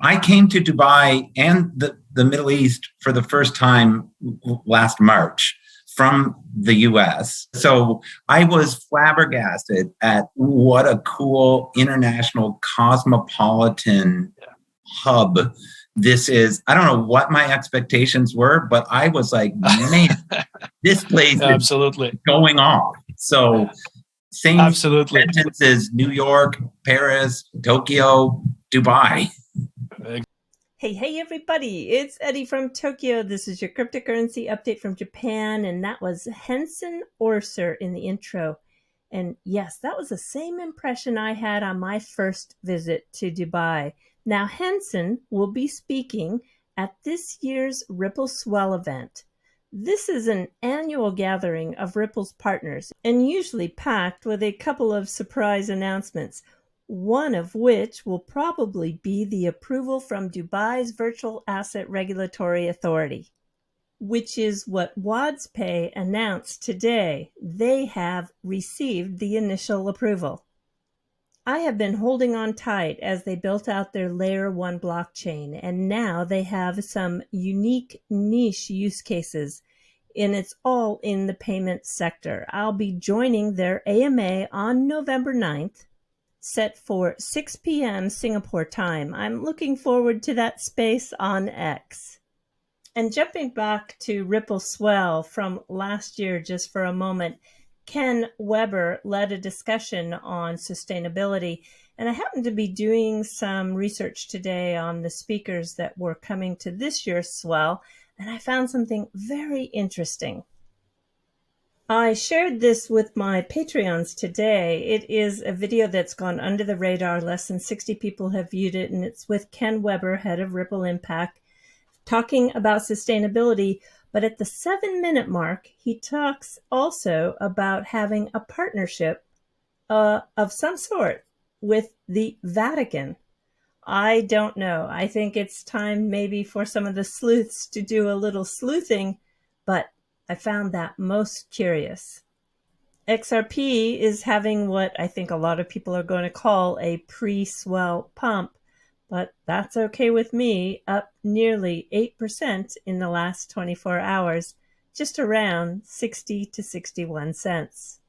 I came to Dubai and the Middle East for the first time last March from the US. So I was flabbergasted at what a cool international cosmopolitan hub this is. I don't know what my expectations were, but I was like, man, this place Absolutely. is going off. So same Absolutely. sentences: New York, Paris, Tokyo, Dubai. Hey everybody, it's Eddie from Tokyo. This is your cryptocurrency update from Japan, and that was Henson Orser in the intro. And yes, that was the same impression I had on my first visit to Dubai. Now, Henson will be speaking at this year's Pre-SWELL event. This is an annual gathering of Ripple's partners and usually packed with a couple of surprise announcements, one of which will probably be the approval from Dubai's Virtual Asset Regulatory Authority, which is what WadzPay announced today. They have received the initial approval. I have been holding on tight as they built out their Layer 1 blockchain, and now they have some unique niche use cases, and it's all in the payment sector. I'll be joining their AMA on November 9th, set for 6 p.m. Singapore time. I'm looking forward to that space on X. And jumping back to Pre-SWELL from last year just for a moment, Ken Weber led a discussion on sustainability, and I happened to be doing some research today on the speakers that were coming to this year's Swell, and I found something very interesting. I shared this with my Patreons today. It is a video that's gone under the radar. Less than 60 people have viewed it, and it's with Ken Weber, head of Ripple Impact, talking about sustainability. But at the 7-minute mark, he talks also about having a partnership of some sort with the Vatican. I don't know. I think it's time maybe for some of the sleuths to do a little sleuthing, but I found that most curious. XRP is having what I think a lot of people are going to call a pre-swell pump, but that's okay with me, up nearly 8% in the last 24 hours, just around 60 to 61 cents.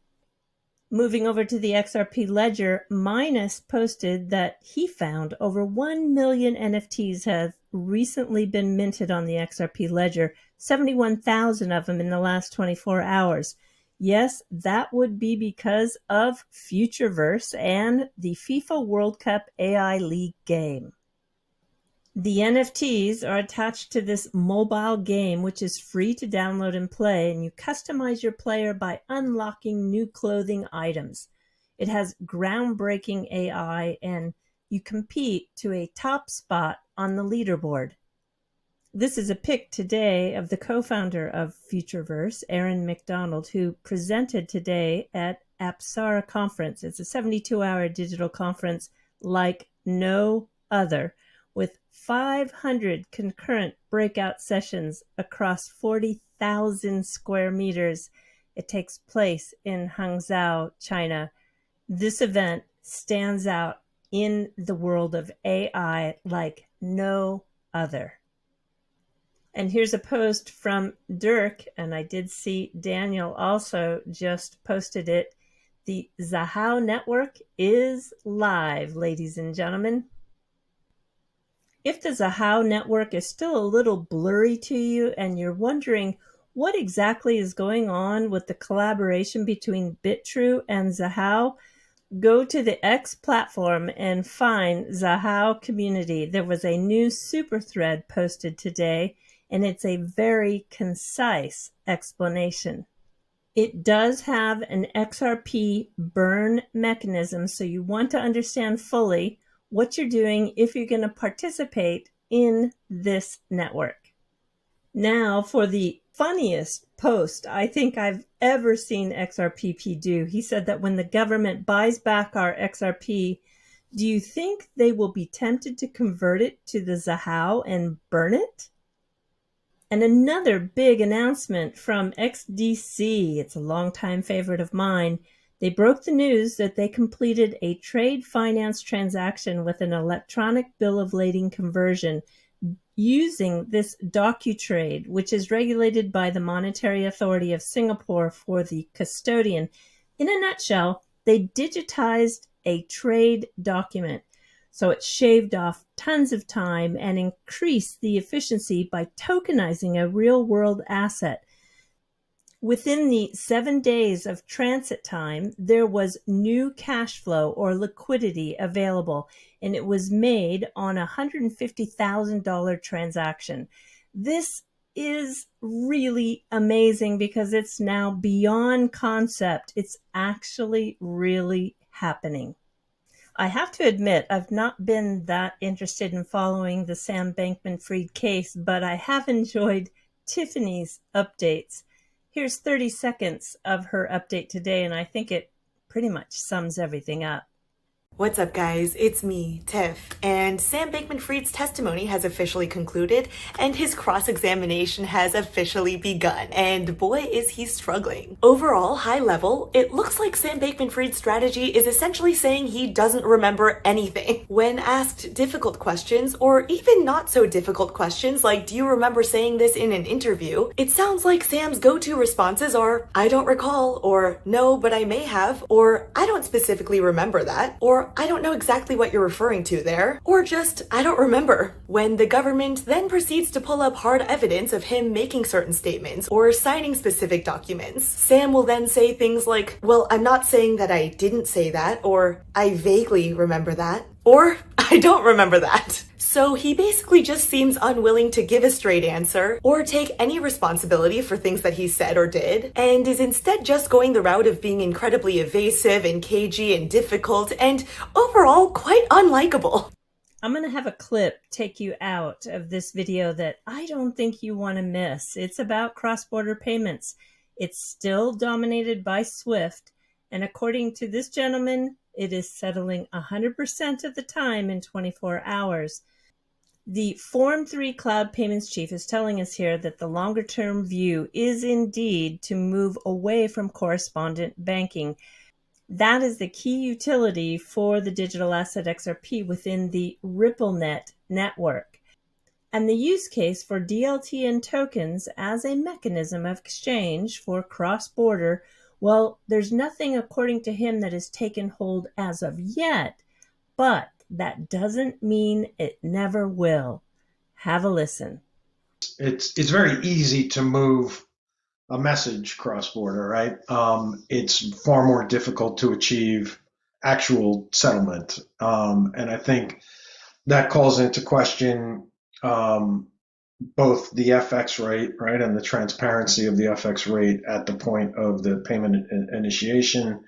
Moving over to the XRP ledger, Minus posted that he found over 1 million NFTs have recently been minted on the XRP ledger, 71,000 of them in the last 24 hours. Yes, that would be because of Futureverse and the FIFA World Cup AI League game. The NFTs are attached to this mobile game, which is free to download and play, and you customize your player by unlocking new clothing items. It has groundbreaking AI, and you compete to a top spot on the leaderboard. This is a pic today of the co-founder of Futureverse, Aaron McDonald, who presented today at Apsara Conference. It's a 72-hour digital conference like no other, with 500 concurrent breakout sessions across 40,000 square meters. It takes place in Hangzhou, China. This event stands out in the world of AI like no other. And here's a post from Dirk, and I did see Daniel also just posted it. The XAHAU network is live, ladies and gentlemen. If the XAHAU network is still a little blurry to you and you're wondering what exactly is going on with the collaboration between BitTrue and XAHAU, go to the X platform and find XAHAU community. There was a new super thread posted today, and it's a very concise explanation. It does have an XRP burn mechanism, so you want to understand fully what you're doing if you're going to participate in this network. Now for the funniest post I think I've ever seen XRPP do. He said that when the government buys back our XRP, do you think they will be tempted to convert it to the XAHAU and burn it? And another big announcement from XDC, it's a longtime favorite of mine. They broke the news that they completed a trade finance transaction with an electronic bill of lading conversion using this DocuTrade, which is regulated by the Monetary Authority of Singapore for the custodian. In a nutshell, they digitized a trade document. So it shaved off tons of time and increased the efficiency by tokenizing a real-world asset. Within the 7 days of transit time, there was new cash flow or liquidity available, and it was made on a $150,000 transaction. This is really amazing because it's now beyond concept. It's actually really happening. I have to admit, I've not been that interested in following the Sam Bankman-Fried case, but I have enjoyed Tiffany's updates. Here's 30 seconds of her update today, and I think it pretty much sums everything up. What's up, guys? It's me, Tiff, and Sam Bankman-Fried's testimony has officially concluded, and his cross-examination has officially begun, and boy is he struggling. Overall, high level, it looks like Sam Bankman-Fried's strategy is essentially saying he doesn't remember anything. When asked difficult questions, or even not so difficult questions like, do you remember saying this in an interview? It sounds like Sam's go-to responses are, I don't recall, or no, but I may have, or I don't specifically remember that, or I don't know exactly what you're referring to there, or just, I don't remember. When the government then proceeds to pull up hard evidence of him making certain statements or signing specific documents, Sam will then say things like, well, I'm not saying that I didn't say that, or I vaguely remember that, or I don't remember that. So he basically just seems unwilling to give a straight answer or take any responsibility for things that he said or did, and is instead just going the route of being incredibly evasive and cagey and difficult and overall quite unlikable. I'm going to have a clip take you out of this video that I don't think you want to miss. It's about cross-border payments. It's still dominated by SWIFT, and according to this gentleman, it is settling 100% of the time in 24 hours. The Form 3 Cloud Payments Chief is telling us here that the longer-term view is indeed to move away from correspondent banking. That is the key utility for the digital asset XRP within the RippleNet network. And the use case for DLT and tokens as a mechanism of exchange for cross-border, well, there's nothing according to him that has taken hold as of yet, but that doesn't mean it never will. Have a listen. It's very easy to move a message cross-border, right? It's far more difficult to achieve actual settlement. And I think that calls into question both the FX rate, right, and the transparency of the FX rate at the point of the payment initiation.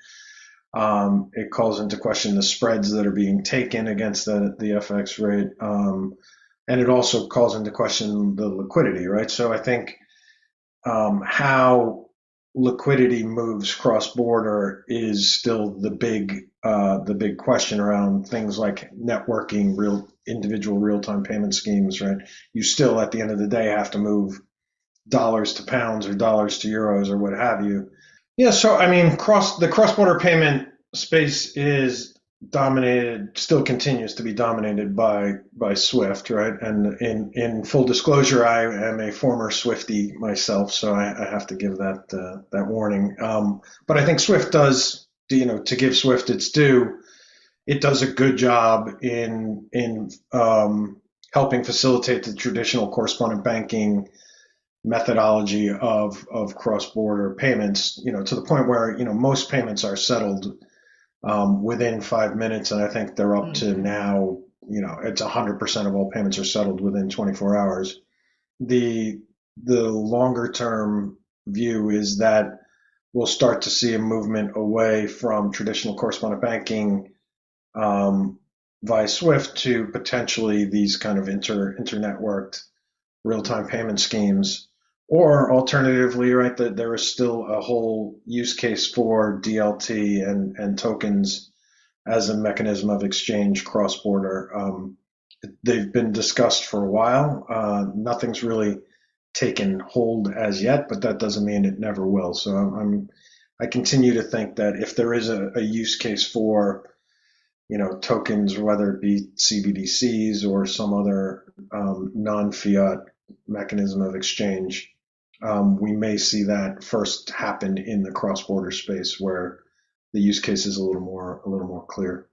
It calls into question the spreads that are being taken against the FX rate. And it also calls into question the liquidity, right? So I think how liquidity moves cross-border is still the big question around things like networking, individual real-time payment schemes, right? You still, at the end of the day, have to move dollars to pounds or dollars to euros or what have you. Yeah, so I mean, the cross-border payment space is dominated, still continues to be dominated by SWIFT, right? And in full disclosure, I am a former Swiftie myself, so I have to give that warning. But I think SWIFT does, to give SWIFT its due, it does a good job in helping facilitate the traditional correspondent banking methodology of cross-border payments, to the point where, most payments are settled within 5 minutes. And I think they're up to now, it's 100% of all payments are settled within 24 hours. The longer term view is that we'll start to see a movement away from traditional correspondent banking via SWIFT to potentially these kind of inter-networked real-time payment schemes. Or alternatively, right, that there is still a whole use case for DLT and tokens as a mechanism of exchange cross-border. They've been discussed for a while. Nothing's really taken hold as yet, but that doesn't mean it never will. So I continue to think that if there is a use case for, tokens, whether it be CBDCs or some other non-fiat mechanism of exchange, we may see that first happen in the cross-border space where the use case is a little more clear.